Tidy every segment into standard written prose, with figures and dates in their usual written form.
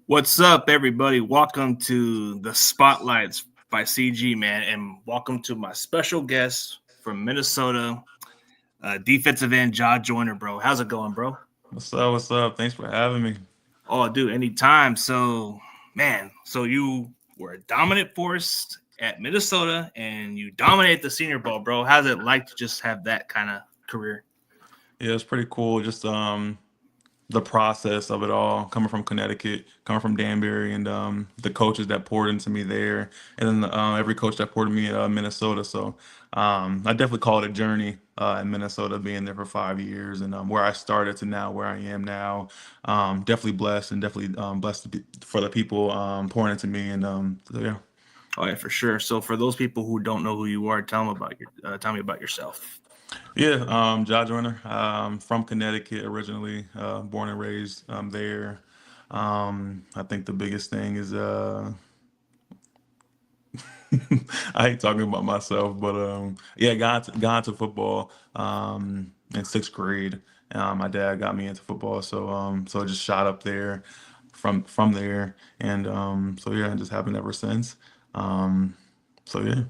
What's up, everybody? Welcome to the Spotlights by CG, man, and welcome to my special guest from Minnesota, defensive end Jah Joyner, bro. How's it going, bro? What's up? What's up? Thanks for having me. Oh, dude, anytime. So, man, so you were a dominant force at Minnesota, and you dominate the Senior Bowl, bro. How's it like to just have that kind of career? Yeah, it's pretty cool. Just the process of it all, coming from Connecticut, coming from Danbury, and the coaches that poured into me there, and then every coach that poured into me at Minnesota. So I definitely call it a journey in Minnesota, being there for 5 years, and where I started to now where I am now. Definitely blessed, and definitely blessed for the people pouring into me, and so yeah. Oh, yeah, for sure. So, for those people who don't know who you are, tell me about yourself. Yeah, Jah Joyner, from Connecticut originally, born and raised there. I think the biggest thing is I hate talking about myself, but yeah, got into football in sixth grade. My dad got me into football, so it just shot up there from there, and so yeah, it just happened ever since. Um, so yeah.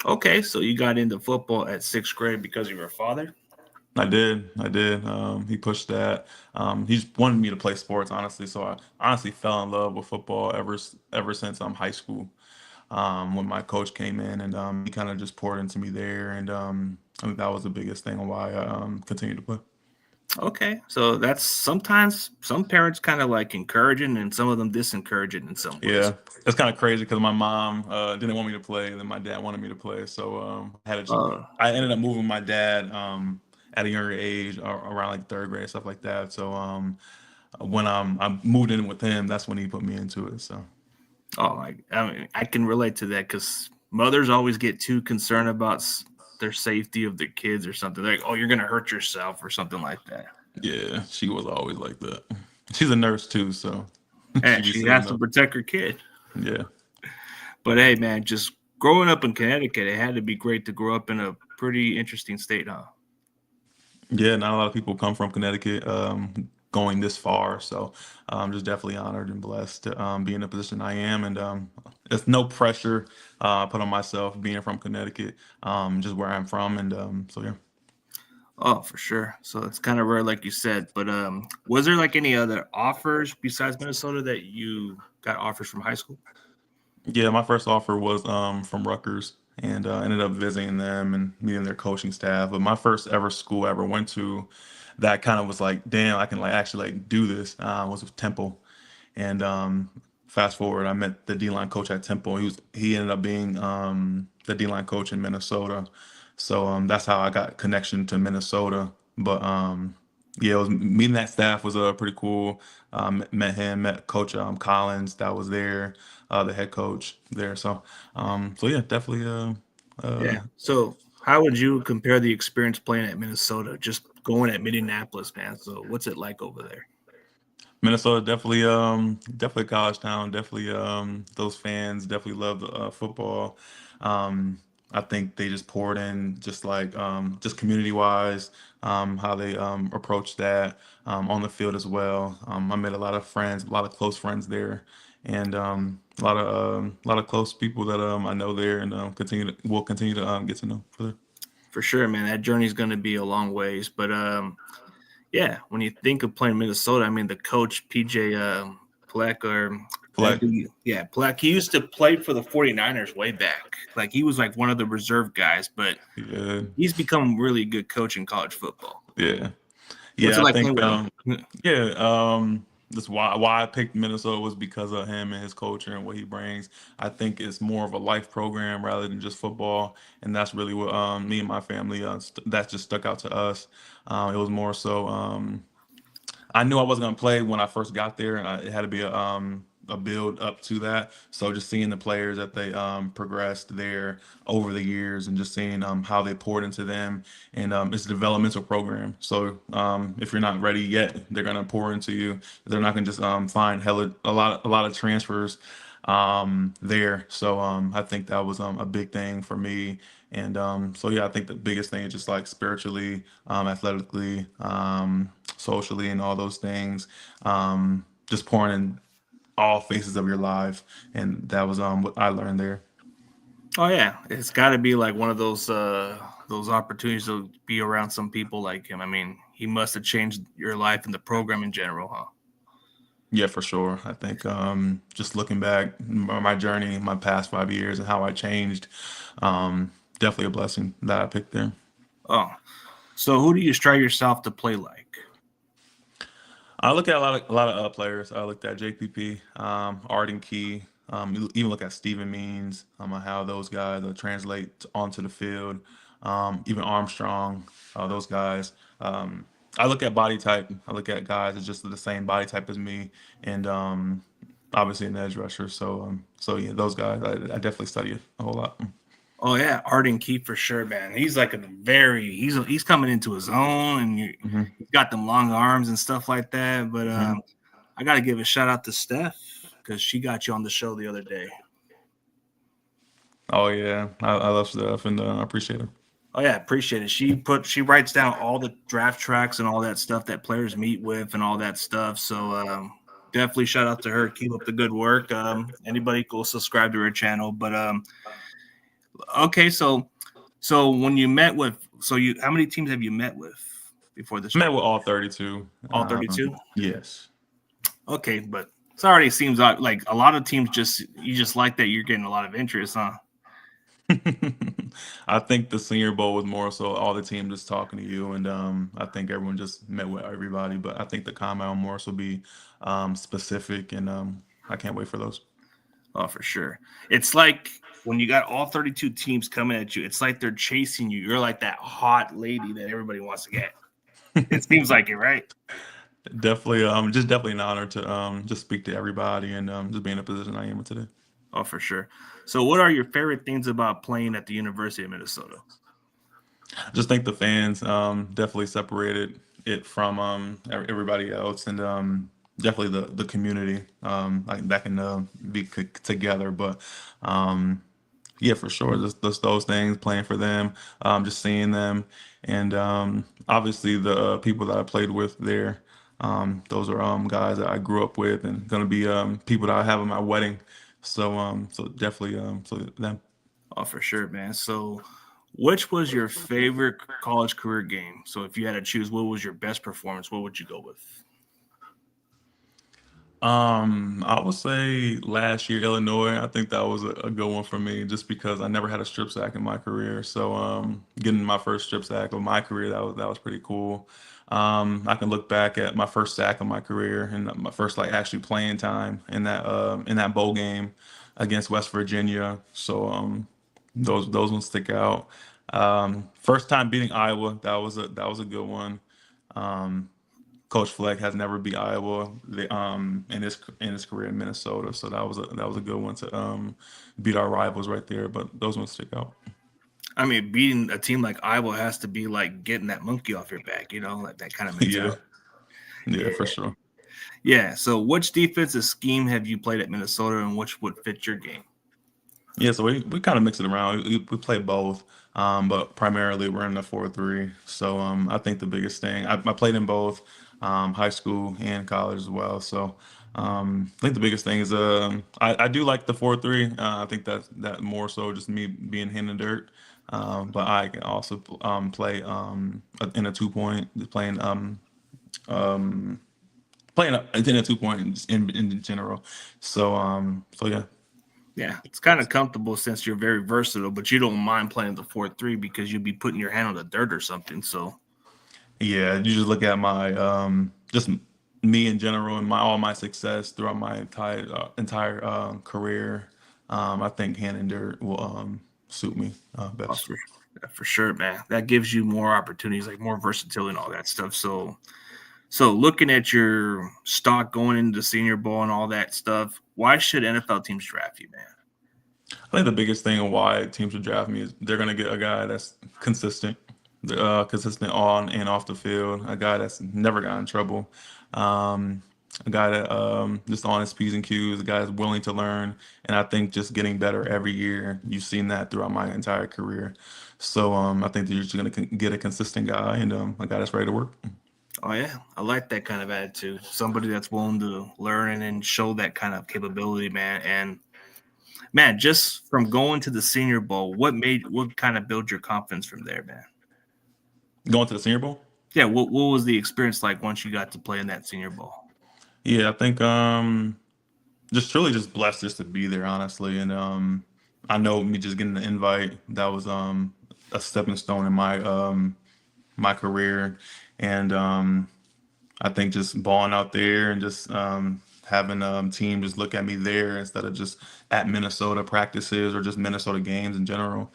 Okay, so you got into football at sixth grade because of your father? I did. I did. He pushed that. He just wanted me to play sports, honestly. So I honestly fell in love with football ever since high school. When my coach came in and he kind of just poured into me there, and I think that was the biggest thing on why I continued to play. Okay, so that's sometimes some parents kind of like encouraging and some of them discourage it in some ways. Yeah, it's kind of crazy because my mom didn't want me to play, and then my dad wanted me to play. So Uh, I ended up moving with my dad at a younger age, around like third grade, stuff like that. So when I moved in with him, that's when he put me into it. So. I mean, I can relate to that because mothers always get too concerned about their safety of their kids or something. They're like, oh, you're gonna hurt yourself or something like that. Yeah, she was always like that. She's a nurse too, so she And be she seeing has to them. protect her kid. Yeah. But hey, man, just growing up in Connecticut, it had to be great to grow up in a pretty interesting state, huh? Yeah, not a lot of people come from Connecticut going this far, so I'm just definitely honored and blessed to be in the position I am, and there's no pressure put on myself being from Connecticut, just where I'm from, and so yeah. Oh, for sure. So it's kind of rare, like you said. But was there like any other offers besides Minnesota that you got offers from high school? Yeah, my first offer was from Rutgers, and ended up visiting them and meeting their coaching staff. But my first ever school I ever went to, that kind of was like, damn, I can like actually like do this. Was with Temple, and fast forward, I met the D line coach at Temple. He ended up being the D line coach in Minnesota, so that's how I got connection to Minnesota. But yeah, it was meeting that staff was pretty cool. Met him, met Coach Collins that was there, the head coach there. So yeah, definitely. Uh, Yeah. So how would you compare the experience playing at Minnesota, just going at Minneapolis, man? So what's it like over there? Minnesota definitely, definitely a college town. Definitely, those fans definitely love the football. Um, I think they just poured in, just like just community wise, how they approach that on the field as well. I made a lot of friends, a lot of close friends there, and a lot of close people that I know there, and will continue to get to know further. For sure, man. That journey's going to be a long ways. But yeah, when you think of playing Minnesota, I mean, the coach, PJ Pleck, or Fleck, yeah, Pleck, he used to play for the 49ers way back. Like, he was like one of the reserve guys, but yeah, he's become really good coach in college football. yeah, What's it yeah. I like playing think. with him? Yeah, that's why I picked Minnesota was because of him and his culture and what he brings. I think it's more of a life program rather than just football, and that's really what me and my family that just stuck out to us. It was more so. I knew I wasn't gonna play when I first got there, and it had to be a build up to that. So just seeing the players that they progressed there over the years, and just seeing how they poured into them, and it's a developmental program. So if you're not ready yet, they're gonna pour into you. They're not gonna just find a lot of transfers there. So I think that was a big thing for me. And so yeah, I think the biggest thing is just like spiritually, athletically, socially, and all those things. Just pouring in all phases of your life, and that was what I learned there. Oh yeah, it's got to be like one of those opportunities to be around some people like him. I mean, he must have changed your life and the program in general, huh? Yeah, for sure. I think just looking back, my journey, my past 5 years, and how I changed, definitely a blessing that I picked there. Oh, so who do you strive yourself to play like? I look at a lot of players. I looked at JPP, Arden Key, even look at Steven Means, on how those guys translate onto the field. Even Armstrong, those guys. I look at body type. I look at guys that's just the same body type as me, and obviously an edge rusher. So yeah, those guys. I definitely study it a whole lot. Oh yeah, Arden Key for sure, man. He's like he's coming into his own, and Hmm. he's got them long arms and stuff like that. But Hmm. I got to give a shout out to Steph because she got you on the show the other day. Oh yeah, I love stuff, and I appreciate it. Oh yeah, appreciate it. She writes down all the draft tracks and all that stuff that players meet with and all that stuff. So definitely shout out to her. Keep up the good work. Anybody go subscribe to her channel. But okay, so when you met with you how many teams have you met with before this Met draft? with all 32. All 32? Yes. Okay, but it already seems like a lot of teams just like that you're getting a lot of interest, huh? I think the Senior Bowl was more so all the team just talking to you, and I think everyone just met with everybody. But I think the combine more so be specific, and I can't wait for those. Oh, for sure. It's like when you got all 32 teams coming at you, it's like they're chasing you. You're like that hot lady that everybody wants to get. It seems like it, right? Definitely, just definitely an honor to just speak to everybody and just be in a position I am today. Oh, for sure. So, what are your favorite things about playing at the University of Minnesota? Just think the fans definitely separated it from everybody else, and definitely the community like that can be together. But um, yeah, for sure, just those things, playing for them, just seeing them, and obviously the people that I played with there. Those are guys that I grew up with, and gonna be people that I have at my wedding. So definitely so them. Oh, for sure, man. So, which was your favorite college career game? So, if you had to choose, what was your best performance? What would you go with? I would say last year, Illinois. I think that was a good one for me, just because I never had a strip sack in my career. So, getting my first strip sack of my career, that was pretty cool. I can look back at my first sack of my career and my first like actually playing time in that bowl game against West Virginia. So, those ones stick out. First time beating Iowa, that was a good one. Um, Coach Fleck has never beat Iowa in his career in Minnesota, so that was a good one to beat our rivals right there. But those ones stick out. I mean, beating a team like Iowa has to be like getting that monkey off your back, like that kind of Yeah, mentality. yeah, Yeah. for sure. Yeah. So, which defensive scheme have you played at Minnesota and which would fit your game? Yeah, so we kind of mix it around. We play both, but primarily we're in the 4-3. So I think the biggest thing I played in both high school and college as well. So I think the biggest thing is I do like the 4-3. I think that more so just me being hand in dirt. But I can also play in a 2 point, um, playing in a 2 point in general. So yeah. Yeah, it's kind of comfortable since you're very versatile, but you don't mind playing the 4-3 because you'd be putting your hand on the dirt or something. So, Yeah, you just look at my just me in general and my all my success throughout my entire career. I think hand and dirt will suit me oh, best. for sure, man, that gives you more opportunities, like more versatility and all that stuff. So looking at your stock going into the Senior Bowl and all that stuff, why should NFL teams draft you, man? I think the biggest thing and why teams would draft me is they're gonna get a guy that's consistent, consistent on and off the field, a guy that's never got in trouble, um, a guy that just on his P's and Q's, a guy that's willing to learn, and I think just getting better every year. You've seen that throughout my entire career. So I think that you're just gonna get a consistent guy and a guy that's ready to work. Oh yeah, I like that kind of attitude. Somebody that's willing to learn and show that kind of capability, man. And man, just from going to the Senior Bowl, what kind of build your confidence from there, man? Going to the Senior Bowl. Yeah, what was the experience like once you got to play in that Senior Bowl? Yeah, I think just truly just blessed just to be there, honestly. And I know me just getting the invite, that was a stepping stone in my career. And I think just balling out there and just having team just look at me there instead of just at Minnesota practices or just Minnesota games in general.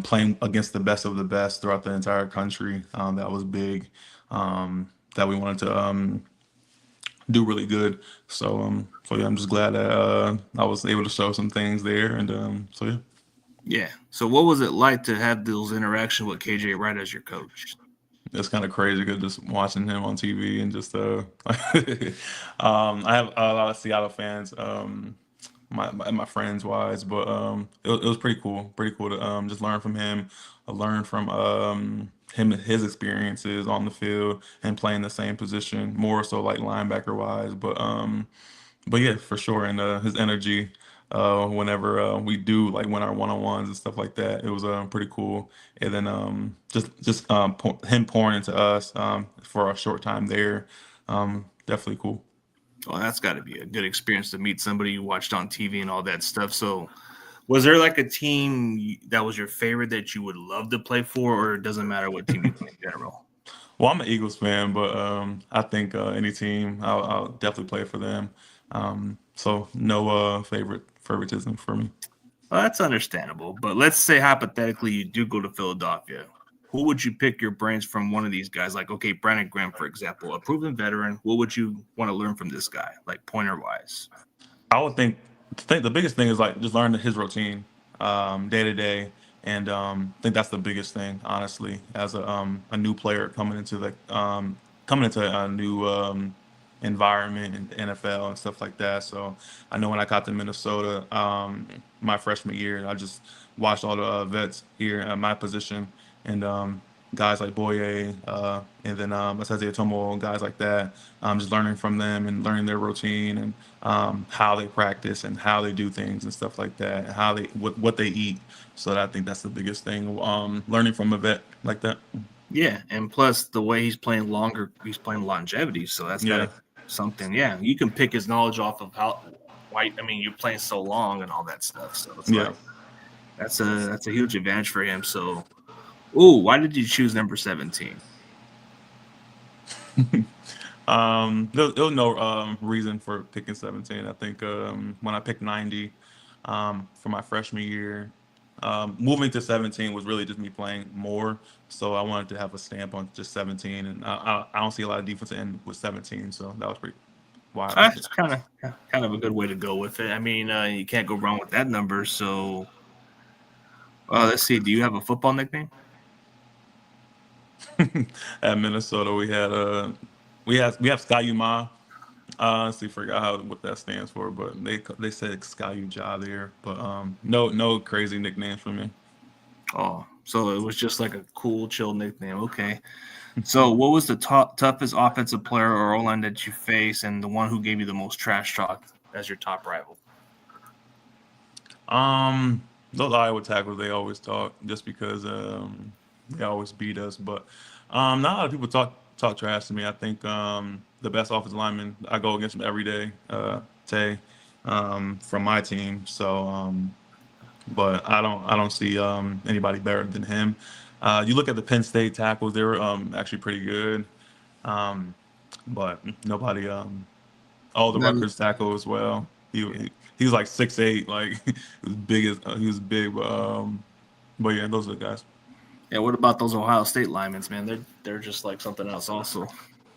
Playing against the best of the best throughout the entire country, that was big. That we wanted to do really good. So yeah, I'm just glad that I was able to show some things there, and so yeah. Yeah. So what was it like to have those interactions with KJ Wright as your coach? It's kind of crazy because just watching him on TV and just I have a lot of Seattle fans, my friends wise, but it was pretty cool to just learn from him, learn from him his experiences on the field and playing the same position, more so like linebacker wise, but yeah, for sure, and his energy. Whenever we do like win our one-on-ones and stuff like that, it was pretty cool. And then him pouring into us for a short time there, definitely cool. Well, that's got to be a good experience to meet somebody you watched on TV and all that stuff. So, was there like a team that was your favorite that you would love to play for, or it doesn't matter what team you play in general? Well, I'm an Eagles fan, but I think any team I'll definitely play for them. So no favoritism for me. Well, that's understandable. But let's say hypothetically you do go to Philadelphia. Who would you pick your brains from one of these guys? Like, okay, Brandon Graham, for example, a proven veteran. What would you want to learn from this guy, like pointer wise? I would think the biggest thing is like just learn his routine, day to day, and I think that's the biggest thing, honestly, as a new player coming into a new environment in the NFL and stuff like that. So I know when I got to Minnesota, my freshman year, I just watched all the vets here at my position and guys like Boye, and then Asante Tomo, guys like that. Just learning from them and learning their routine and how they practice and how they do things and stuff like that, and how they what they eat. So I think that's the biggest thing. Learning from a vet like that. Yeah, and plus the way he's playing longer, he's playing longevity, so that's got to Yeah, be something. Yeah, you can pick his knowledge off of how why. I mean, you're playing so long and all that stuff. So it's yeah. like that's a huge advantage for him. So, ooh, why did you choose number 17? There was no reason for picking 17. I think when I picked 90 for my freshman year, moving to 17 was really just me playing more. So I wanted to have a stamp on just 17, and I don't see a lot of defense end with 17, so that was pretty why I picked it. That's kind of a good way to go with it. I mean, you can't go wrong with that number. So, let's see. Do you have a football nickname? At Minnesota, we have Sky Ma. Honestly, forgot what that stands for, but they said Sky Ja there. But no crazy nicknames for me. Oh, so it was just like a cool, chill nickname. Okay. So, what was the toughest offensive player or O line that you faced, and the one who gave you the most trash talk as your top rival? Those Iowa tackles they always talk just because they always beat us. But not a lot of people talk trash to me. I think the best offensive lineman I go against him every day, Tay, from my team. So, but I don't see anybody better than him. You look at the Penn State tackles; they were actually pretty good. Um, but nobody. Oh, the Then, Rutgers tackle as well. He was like 6'8", like he was big. But yeah, those are the guys. yeah. What about those Ohio State linemen, man? They're just like something else, also.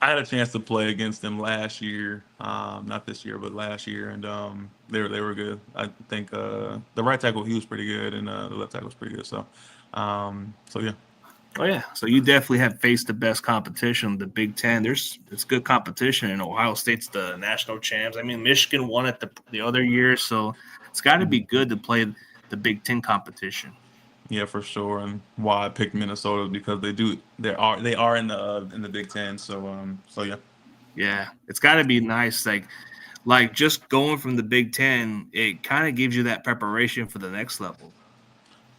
I had a chance to play against them last year, not this year, but last year, and they were good. I think the right tackle he was pretty good, and the left tackle was pretty good. So yeah. Oh yeah. So you definitely have faced the best competition, the Big Ten. It's good competition, and Ohio State's the national champs. I mean, Michigan won it the other year, so it's got to be Mhm. good to play the Big Ten competition. Yeah, for sure. And why I picked Minnesota because they are in the Big Ten. So yeah. Yeah, it's got to be nice. Like just going from the Big Ten, it kind of gives you that preparation for the next level.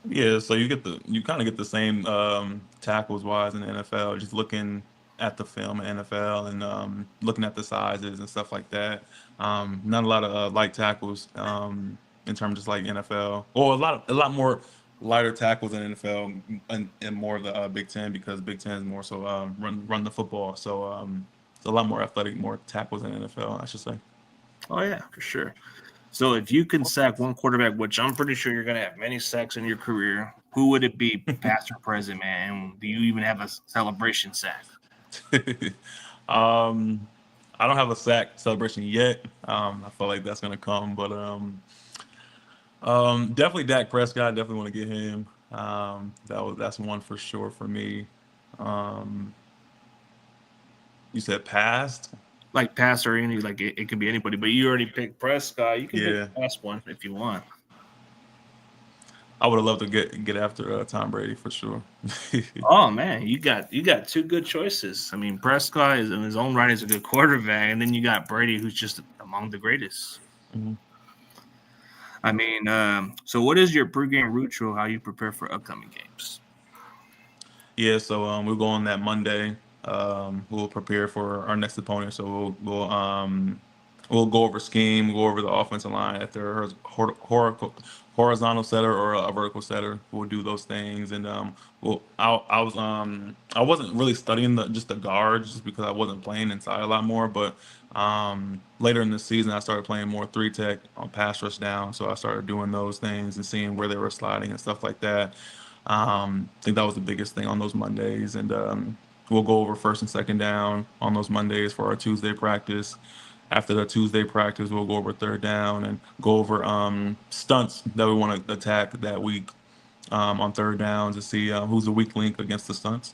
Yeah, so you kind of get the same tackles wise in the NFL, just looking at the film in NFL and looking at the sizes and stuff like that. Not a lot of light tackles in terms of just like NFL, or a lot more lighter tackles in NFL and more of the Big Ten because Big Ten is more so run the football. So it's a lot more athletic, more tackles in NFL, I should say. Oh yeah, for sure. So if you can sack one quarterback, which I'm pretty sure you're going to have many sacks in your career, who would it be, past or present, man? And do you even have a celebration sack? um, I don't have a sack celebration yet. I feel like that's gonna come, but definitely Dak Prescott. Definitely want to get him. That's one for sure for me. Um, you said past? Like past or any, like it could be anybody, but you already picked Prescott. You can pick Yeah, the past one if you want. I would have loved to get after Tom Brady for sure. Oh man, you got two good choices. I mean, Prescott is in his own right is a good quarterback, and then you got Brady, who's just among the greatest. Mhm. I mean, so what is your pregame ritual? How you prepare for upcoming games? Yeah, so we'll go on that Monday. We'll prepare for our next opponent. So we'll go over scheme, go over the offensive line if they're horizontal setter or a vertical setter. We'll do those things, and I wasn't really studying the guards just because I wasn't playing inside a lot more. But later in the season, I started playing more three tech on pass rush down. So I started doing those things and seeing where they were sliding and stuff like that. I think that was the biggest thing on those Mondays, and we'll go over first and second down on those Mondays for our Tuesday practice. After the Tuesday practice, we'll go over third down and go over stunts that we want to attack that week on third downs to see who's the weak link against the stunts.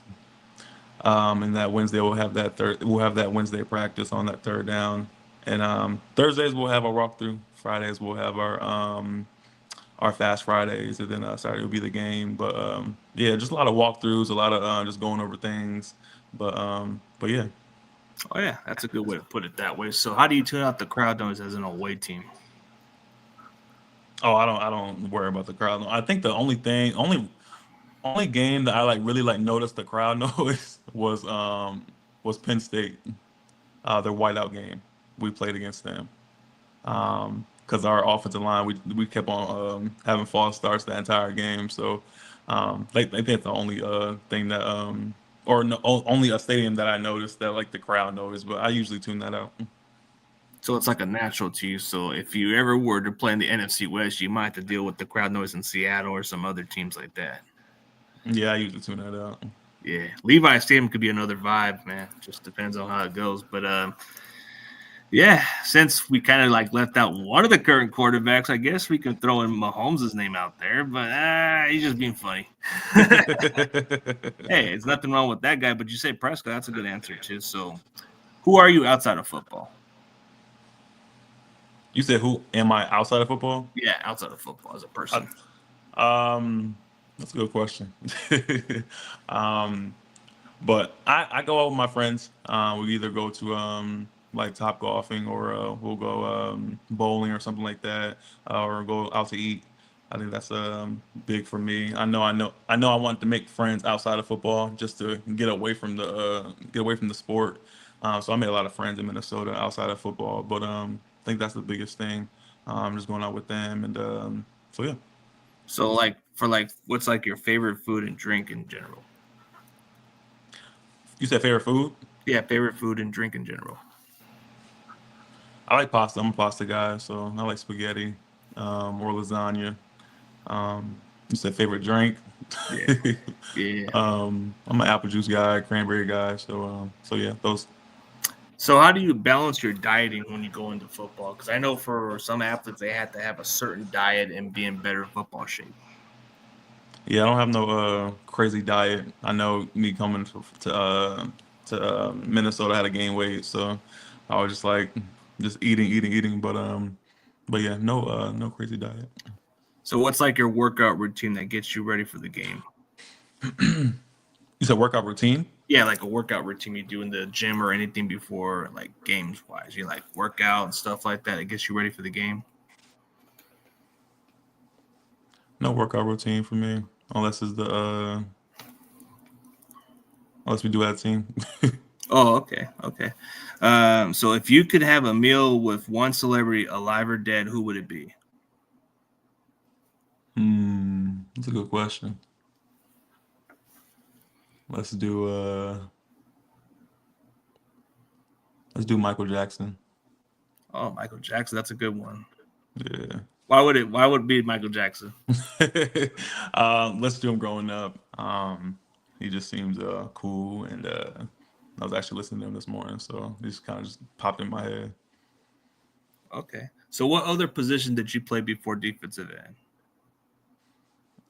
And that Wednesday we'll have that Wednesday practice on that third down, and Thursdays we'll have our walkthrough. Fridays we'll have our fast Fridays, and then Saturday will be the game. But yeah, just a lot of walkthroughs, a lot of just going over things. But yeah. Oh yeah, that's a good way to put it that way. So how do you tune out the crowd noise as an away team? Oh, I don't worry about the crowd. I think the only game that I like really like noticed the crowd noise was Penn State, their whiteout game. We played against them. Because our offensive line, we kept on having false starts the entire game. So they think it's the only thing that or no, only a stadium that I noticed that like the crowd noise, but I usually tune that out. So it's like a natural to you. So if you ever were to play in the NFC West, you might have to deal with the crowd noise in Seattle or some other teams like that. Yeah, I usually tune that out. Yeah, Levi Stadium could be another vibe, man. Just depends on how it goes. But yeah, since we kind of like left out one of the current quarterbacks, I guess we can throw in Mahomes' name out there. But he's just being funny. Hey, it's nothing wrong with that guy. But you say Prescott, that's a good answer too. So, who are you outside of football? You said who am I outside of football? Yeah, outside of football as a I, person. that's a good question. um, But I go out with my friends. We either go to like top golfing or we'll go bowling or something like that, or go out to eat. I think that's big for me. I want to make friends outside of football just to get away from the sport. So I made a lot of friends in Minnesota outside of football, but I think that's the biggest thing. Just going out with them, and so yeah. So, like, for like, what's like your favorite food and drink in general? You said favorite food? Yeah, favorite food and drink in general. I like pasta. I'm a pasta guy, so I like spaghetti or lasagna. You said favorite drink. Yeah, yeah. I'm an apple juice guy, cranberry guy. So yeah, those. So, how do you balance your dieting when you go into football? Because I know for some athletes, they have to have a certain diet and be in better football shape. Yeah, I don't have no crazy diet. I know me coming to Minnesota, I had to gain weight, so I was just like just eating. But yeah, no crazy diet. So what's like your workout routine that gets you ready for the game? You said workout routine? Yeah, like a workout routine you do in the gym or anything before like games wise. You like workout and stuff like that. It gets you ready for the game. No workout routine for me, unless it's the unless we do that team. Oh, okay, okay. So if you could have a meal with one celebrity, alive or dead, who would it be? That's a good question. Let's do let's do Michael Jackson. Oh, Michael Jackson. That's a good one. Yeah. Why would it? Why would it be Michael Jackson? Let's do him growing up. He just seems cool, and I was actually listening to him this morning, so he just kind of just popped in my head. Okay. So what other position did you play before defensive end?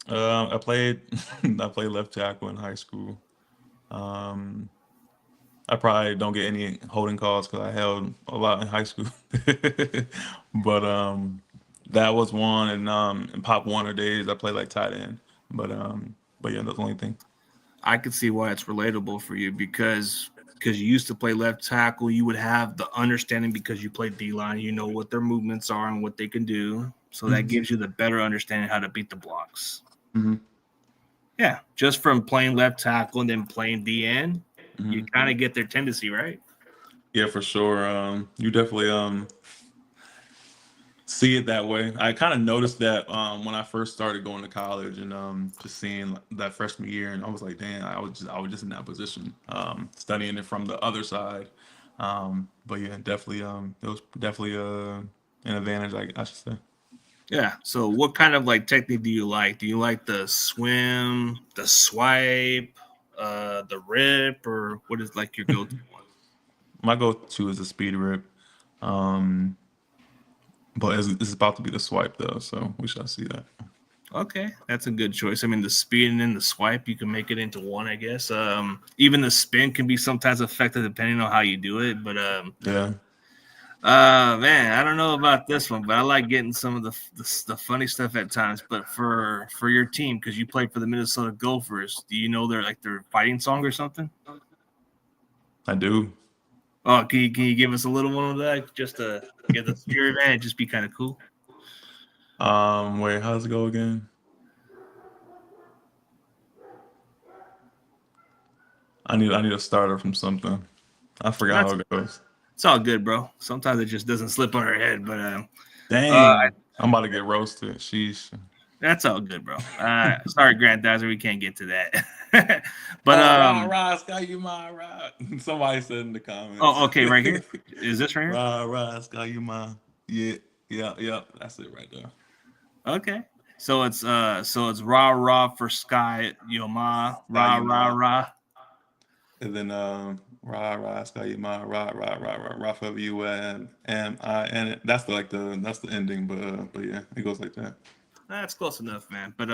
I played I played left tackle in high school. Um, I probably don't get any holding calls because I held a lot in high school, but that was one. And in Pop Warner days, I played like tight end. But yeah, that's the only thing. I could see why it's relatable for you because you used to play left tackle. You would have the understanding because you played D line. You know what their movements are and what they can do. So that Hmm. gives you the better understanding how to beat the blocks. Hmm. Yeah, just from playing left tackle and then playing D end, you Hmm. kind of get their tendency, right? Yeah, for sure. You definitely see it that way. I kind of noticed that when I first started going to college and just seeing that freshman year, and I was like, damn, I was just in that position, studying it from the other side. But yeah, definitely it was definitely an advantage, I should say. Yeah. So what kind of like technique do you like? Do you like the swim, the swipe, the rip, or what is like your go-to one? My go-to is a speed rip, um, but it's about to be the swipe though, so we shall see that. Okay, that's a good choice. I mean, the speed and then the swipe, you can make it into one, I guess. Even the spin can be sometimes effective depending on how you do it. But Yeah. man, I don't know about this one, but I like getting some of the funny stuff at times. But for your team, because you played for the Minnesota Gophers, do you know their fighting song or something? I do. Oh, can you give us a little one of that just to get the spirit, man? It'd just be kind of cool. Wait, how does it go again? I need a starter from something. I forgot That's how it goes. it's all good, bro. Sometimes it just doesn't slip on our head, but uh, Dang, I'm about to get roasted. Sheesh. that's all good, bro. Sorry, Grandizer, we can't get to that. But Rah rah, Sky, you my rah. Somebody said in the oh, comments. okay, right here. Is this right here? Rah rah, Sky, you my. Yeah, yeah, yeah. That's it right there. Okay. So it's rah rah for Sky Yoma Sky, rah you rah my. rah. And then rah rah, Sky, you my rah rah rah rah rah for you and I and that's that's the ending. But yeah, it goes like that. That's close enough, man. But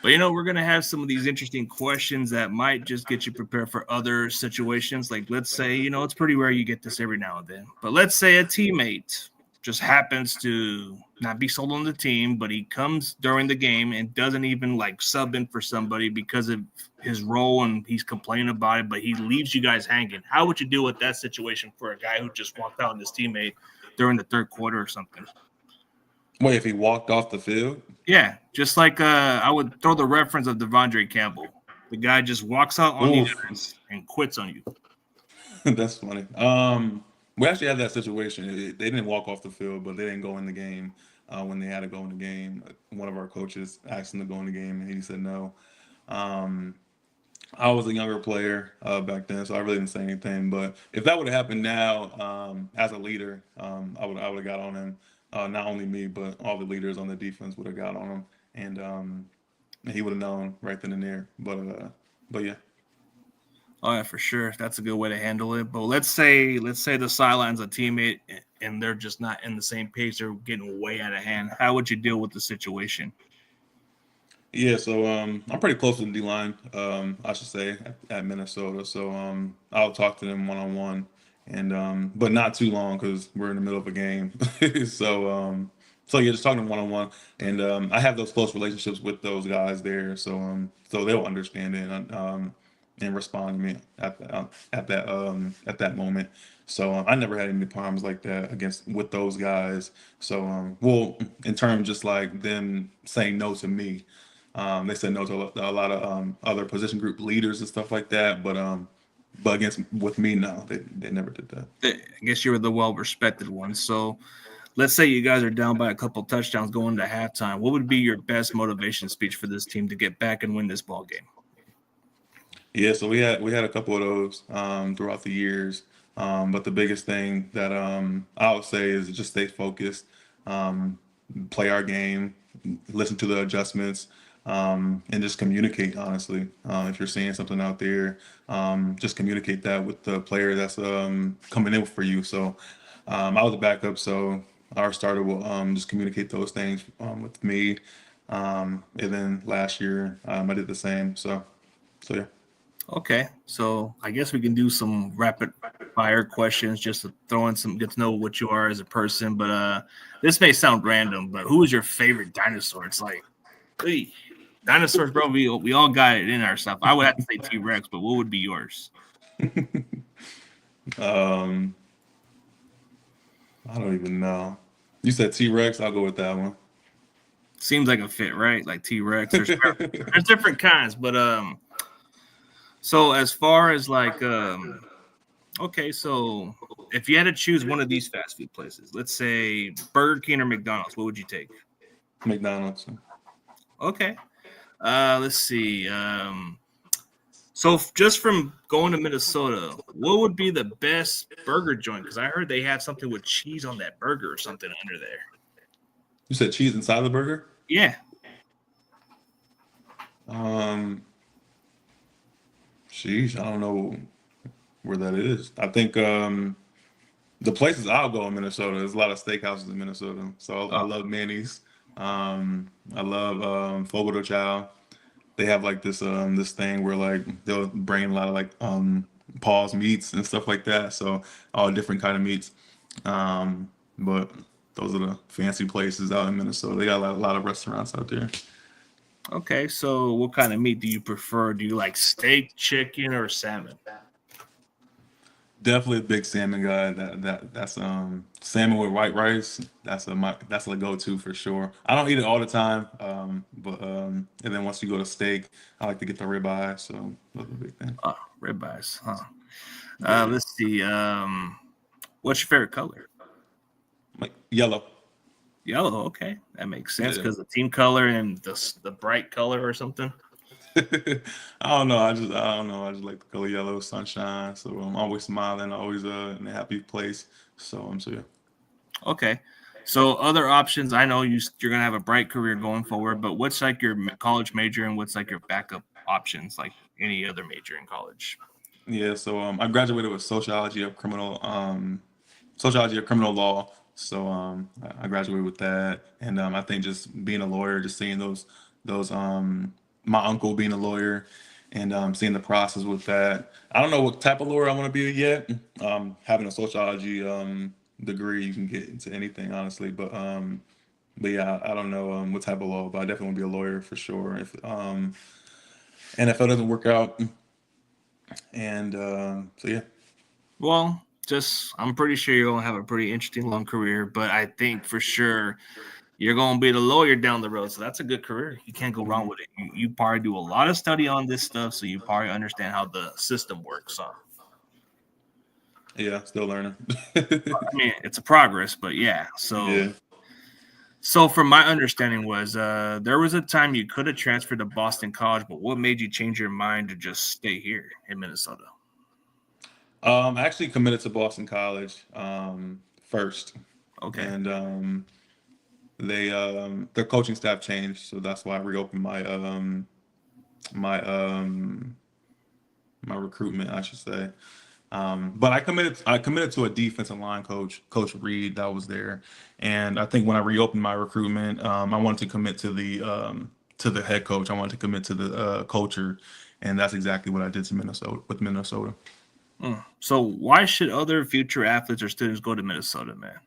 we're gonna have some of these interesting questions that might just get you prepared for other situations. Like let's say, it's pretty rare you get this every now and then. But let's say a teammate just happens to not be sold on the team, but he comes during the game and doesn't even like sub in for somebody because of his role and he's complaining about it, but he leaves you guys hanging. How would you deal with that situation for a guy who just walked out on his teammate during the third quarter or something? Wait, if he walked off the field? Yeah, just like I would throw the reference of Devondre Campbell. The guy just walks out on you Oof. guys and quits on you. That's funny. We actually had that situation. They didn't walk off the field, but they didn't go in the game when they had to go in the game. One of our coaches asked him to go in the game, and he said no. Um, I was a younger player back then, so I really didn't say anything. But if that would have happened now, as a leader, I would have got on him. Not only me, but all the leaders on the defense would have got on him, and he would have known right then and there. But yeah. Oh yeah, for sure. That's a good way to handle it. But let's say the sidelines a teammate and they're just not in the same page. They're getting way out of hand. How would you deal with the situation? Yeah, so I'm pretty close to the D line, I should say, at Minnesota. So I'll talk to them one on one, and but not too long because we're in the middle of a game. So So you're just talking one on one, and I have those close relationships with those guys there, so they'll understand it and respond to me at that moment. So I never had any problems like that against with those guys. So well, in terms just like them saying no to me, they said no to a lot of other position group leaders and stuff like that, but against with me, no, they never did that. I guess you were the well-respected one. So let's say you guys are down by a couple touchdowns going to halftime. What would be your best motivation speech for this team to get back and win this ball game? Yeah, so we had a couple of those throughout the years, but the biggest thing that I would say is just stay focused, um, play our game, listen to the adjustments, and just communicate. Honestly, if you're seeing something out there, just communicate that with the player that's coming in for you. So I was a backup, so our starter will just communicate those things with me, and then last year I did the same. So yeah. Okay, so I guess we can do some rapid fire questions just to throw in some get to know what you are as a person. But this may sound random, but who is your favorite dinosaur? It's like, hey, dinosaurs, bro. We all got it in our stuff. I would have to say T Rex, but what would be yours? Um, I don't even know. You said T Rex. I'll go with that one. Seems like a fit, right? Like T Rex. There's different kinds, but so as far as like okay, so if you had to choose one of these fast food places, let's say Burger King or McDonald's, what would you take? McDonald's. Okay. Let's see. Just from going to Minnesota, what would be the best burger joint? Because I heard they had something with cheese on that burger or something under there. You said cheese inside the burger. Yeah. Um, Sheesh, I don't know where that is. I think the places I'll go in Minnesota, there's a lot of steakhouses in Minnesota. So I Oh, love Manny's. I love Fogo de Chao. They have like this thing where like they'll bring in a lot of like paws meats and stuff like that. So all different kind of meats. But those are the fancy places out in Minnesota. They got a lot of restaurants out there. okay. So what kind of meat do you prefer? Do you like steak, chicken, or salmon? Definitely a big salmon guy. That's salmon with white rice. That's a go-to for sure. I don't eat it all the time, but and then once you go to steak, I like to get the ribeye. So that's a big thing. Oh, ribeyes, huh? Yeah, Let's see. What's your favorite color? like yellow. Yellow. Okay, that makes sense Yeah. because the team color and the bright color or something. I don't know. I don't know. I just like the color yellow, sunshine. So I'm always smiling, always in a happy place. So yeah. Okay. So other options, I know you're gonna have a bright career going forward, but what's like your college major and what's like your backup options, like any other major in college? Yeah. So I graduated with sociology of criminal law. So I graduated with that, and I think just being a lawyer, just seeing those my uncle being a lawyer, and seeing the process with that. I don't know what type of lawyer I want to be yet. Having a sociology degree, you can get into anything, honestly. But yeah, I don't know what type of law, but I definitely want to be a lawyer for sure. If NFL doesn't work out, and so yeah. Well, just I'm pretty sure you're gonna have a pretty interesting long career, but I think for sure you're gonna be the lawyer down the road. So that's a good career. You can't go wrong Mhm. with it. You probably do a lot of study on this stuff, so you probably understand how the system works. So Yeah, still learning. I mean, it's a progress, but yeah. So Yeah. So, from my understanding, was there was a time you could have transferred to Boston College, but what made you change your mind to just stay here in Minnesota? I actually committed to Boston College first, Okay. and their coaching staff changed, so that's why I reopened my my recruitment, I should say. But I committed to a defensive line coach, Coach Reed, that was there, and I think when I reopened my recruitment, I wanted to commit to the head coach. I wanted to commit to the culture, and that's exactly what I did to Minnesota with Minnesota. So, why should other future athletes or students go to Minnesota, man?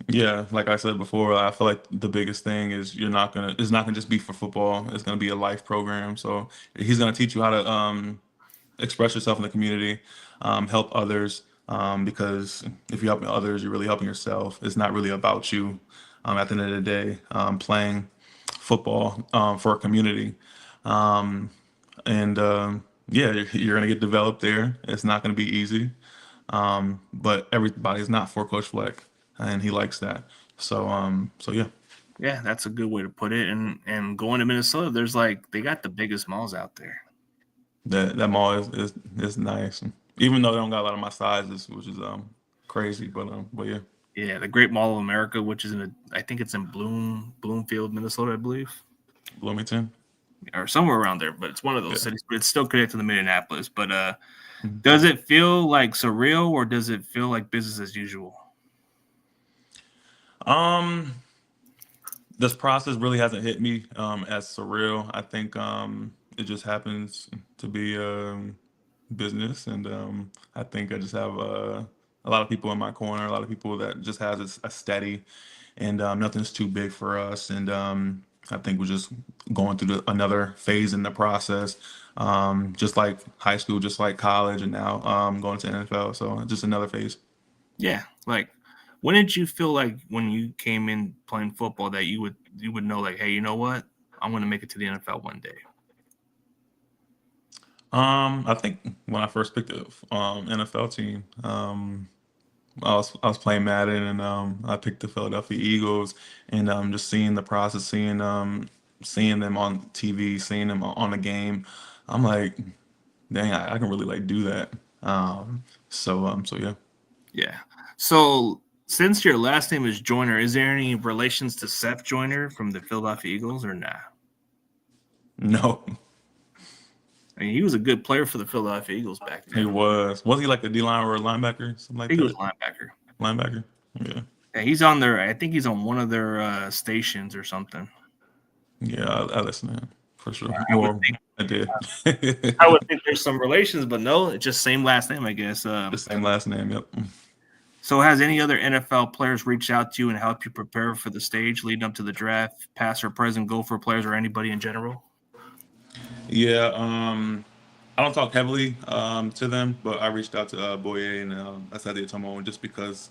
Yeah, like I said before, I feel like the biggest thing is it's not gonna just be for football. It's gonna be a life program. So he's gonna teach you how to express yourself in the community, help others. Because if you're helping others, you're really helping yourself. It's not really about you. At the end of the day, playing football for a community, um, and yeah, you're gonna get developed there. It's not gonna be easy, but everybody's not for Coach Fleck, and he likes that. So yeah, Yeah, that's a good way to put it. And going to Minnesota, there's like they got the biggest malls out there. that mall is nice, even though they don't got a lot of my sizes, which is crazy, but yeah, Yeah, the Great Mall of America, which is I think it's in Bloomfield, Minnesota, I believe, Bloomington, or somewhere around there. But it's one of those yeah. cities, but it's still connected to Minneapolis. But Mhm. does it feel like surreal, or does it feel like business as usual? Um, this process really hasn't hit me as surreal. I think it just happens to be business, and I think I just have a lot of people in my corner, a lot of people that just has a steady, and nothing's too big for us, and I think we're just going through another phase in the process, just like high school, just like college, and now going to NFL. So just another phase. Yeah, like when did you feel like when you came in playing football that you would know like, hey, you know what, I'm going to make it to the NFL one day? I think when I first picked the NFL team, I was playing Madden, and I picked the Philadelphia Eagles, and just seeing the process, seeing them on TV, seeing them on the game, I'm like, dang, I can really like do that. So yeah. Yeah. So since your last name is Joyner, is there any relations to Seth Joyner from the Philadelphia Eagles or not? No, I mean, he was a good player for the Philadelphia Eagles back he then. was he like a D line or a linebacker, something I like think he was that? a linebacker. Linebacker. Yeah, Yeah, he's on there. I think he's on one of their stations or something. yeah, I listen to him for sure. I would Well, think I did. I would think there's some relations, but no, it's just same last name, I guess. The same last name. Yep. So has any other NFL players reached out to you and helped you prepare for the stage leading up to the draft, past or present Gopher players or anybody in general? Yeah. I don't talk heavily to them, but I reached out to Boye and Asadi Tomo just because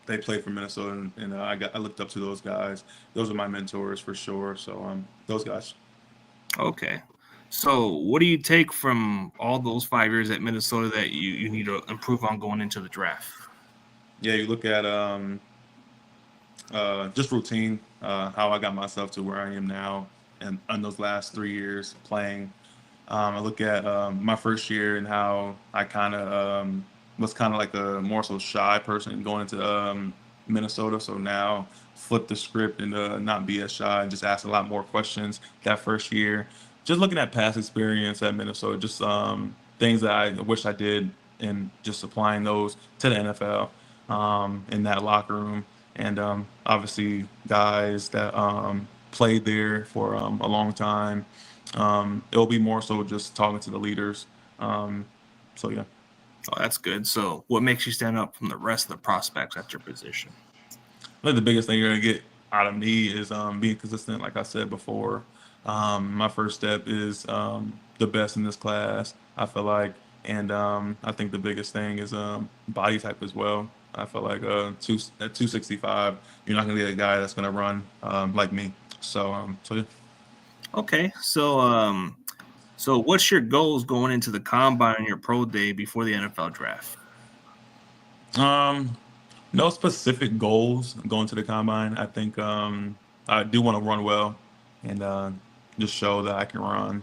they played for Minnesota, and I looked up to those guys. Those are my mentors for sure. So those guys. Okay. So what do you take from all those 5 years at Minnesota that you need to improve on going into the draft? Yeah, you look at just routine, how I got myself to where I am now, and on those last 3 years playing. I look at my first year and how I kind of was kind of like a more so shy person going into Minnesota. So now flip the script and not be as shy and just ask a lot more questions that first year. Just looking at past experience at Minnesota, just things that I wish I did, and just applying those to the NFL in that locker room. And obviously, guys that played there for a long time, it'll be more so just talking to the leaders. Um, so yeah, Oh, that's good. So what makes you stand out from the rest of the prospects at your position? I think the biggest thing you're gonna get out of me is being consistent. Like I said before, my first step is the best in this class. I feel like, and I think the biggest thing is body type as well. I feel like at 265, you're not gonna get a guy that's gonna run like me. So yeah. Okay. So what's your goals going into the combine and your pro day before the NFL draft? Um, No specific goals going to the combine. I think I do want to run well, and just show that I can run.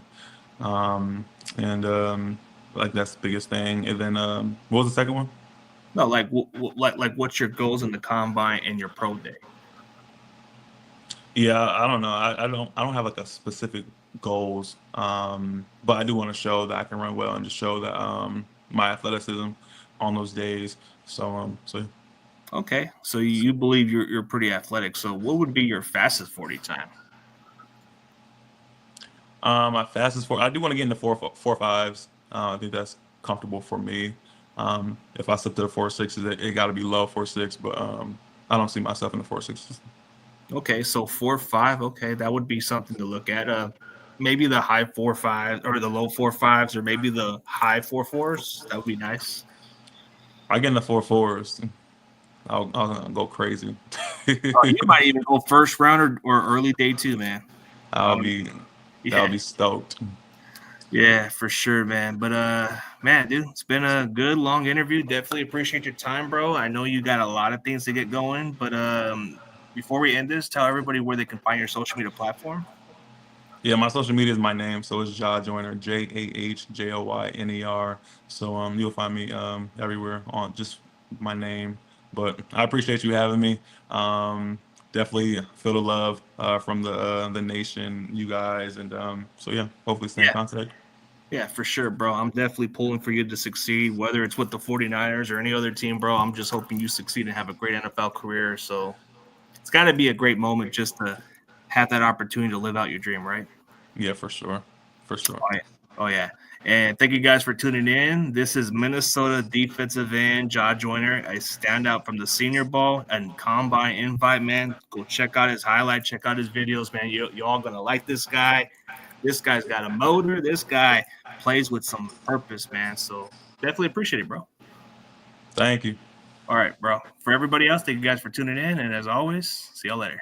And like that's the biggest thing. And then what was the second one? No, like like what's your goals in the combine and your pro day? Yeah, I don't know. I don't have like a specific goals. But I do want to show that I can run well and just show that my athleticism on those days. So yeah. Okay. So you believe you're pretty athletic. So what would be your fastest 40 time? My fastest four. I do want to get into four fives. I think that's comfortable for me. If I slip to the 4.6s, it got to be low 4.6. But I don't see myself in the 4.6s. Okay, so 4.5. Okay, that would be something to look at. Maybe the high 4.5 or the low 4.5s, or maybe the high 4.4s. That would be nice. I get in the 4.4s. I'll go crazy. Oh, you might even go first round or early day two, man. I'll Oh, be I'll yeah. be stoked. Yeah, for sure, man. But man, dude, it's been a good long interview. Definitely appreciate your time, bro. I know you got a lot of things to get going, but before we end this, tell everybody where they can find your social media platform. Yeah, my social media is my name, so it's Jah Joyner, JAHJOYNER. So you'll find me everywhere on just my name. But I appreciate you having me. Definitely feel the love from the nation, you guys, and so yeah, hopefully stay in Yeah. contact. Yeah, for sure, bro. I'm definitely pulling for you to succeed, whether it's with the 49ers or any other team, bro. I'm just hoping you succeed and have a great NFL career. So it's got to be a great moment just to have that opportunity to live out your dream, right? Yeah, for sure, for sure. Oh, yeah. Oh, yeah. And thank you guys for tuning in. This is Minnesota defensive end Jah Joyner, a standout from the Senior Bowl and Combine invite, man. Go check out his highlight, check out his videos, man. You all going to like this guy. This guy's got a motor. This guy plays with some purpose, man. So definitely appreciate it, bro. Thank you. All right, bro. For everybody else, thank you guys for tuning in. And as always, see y'all later.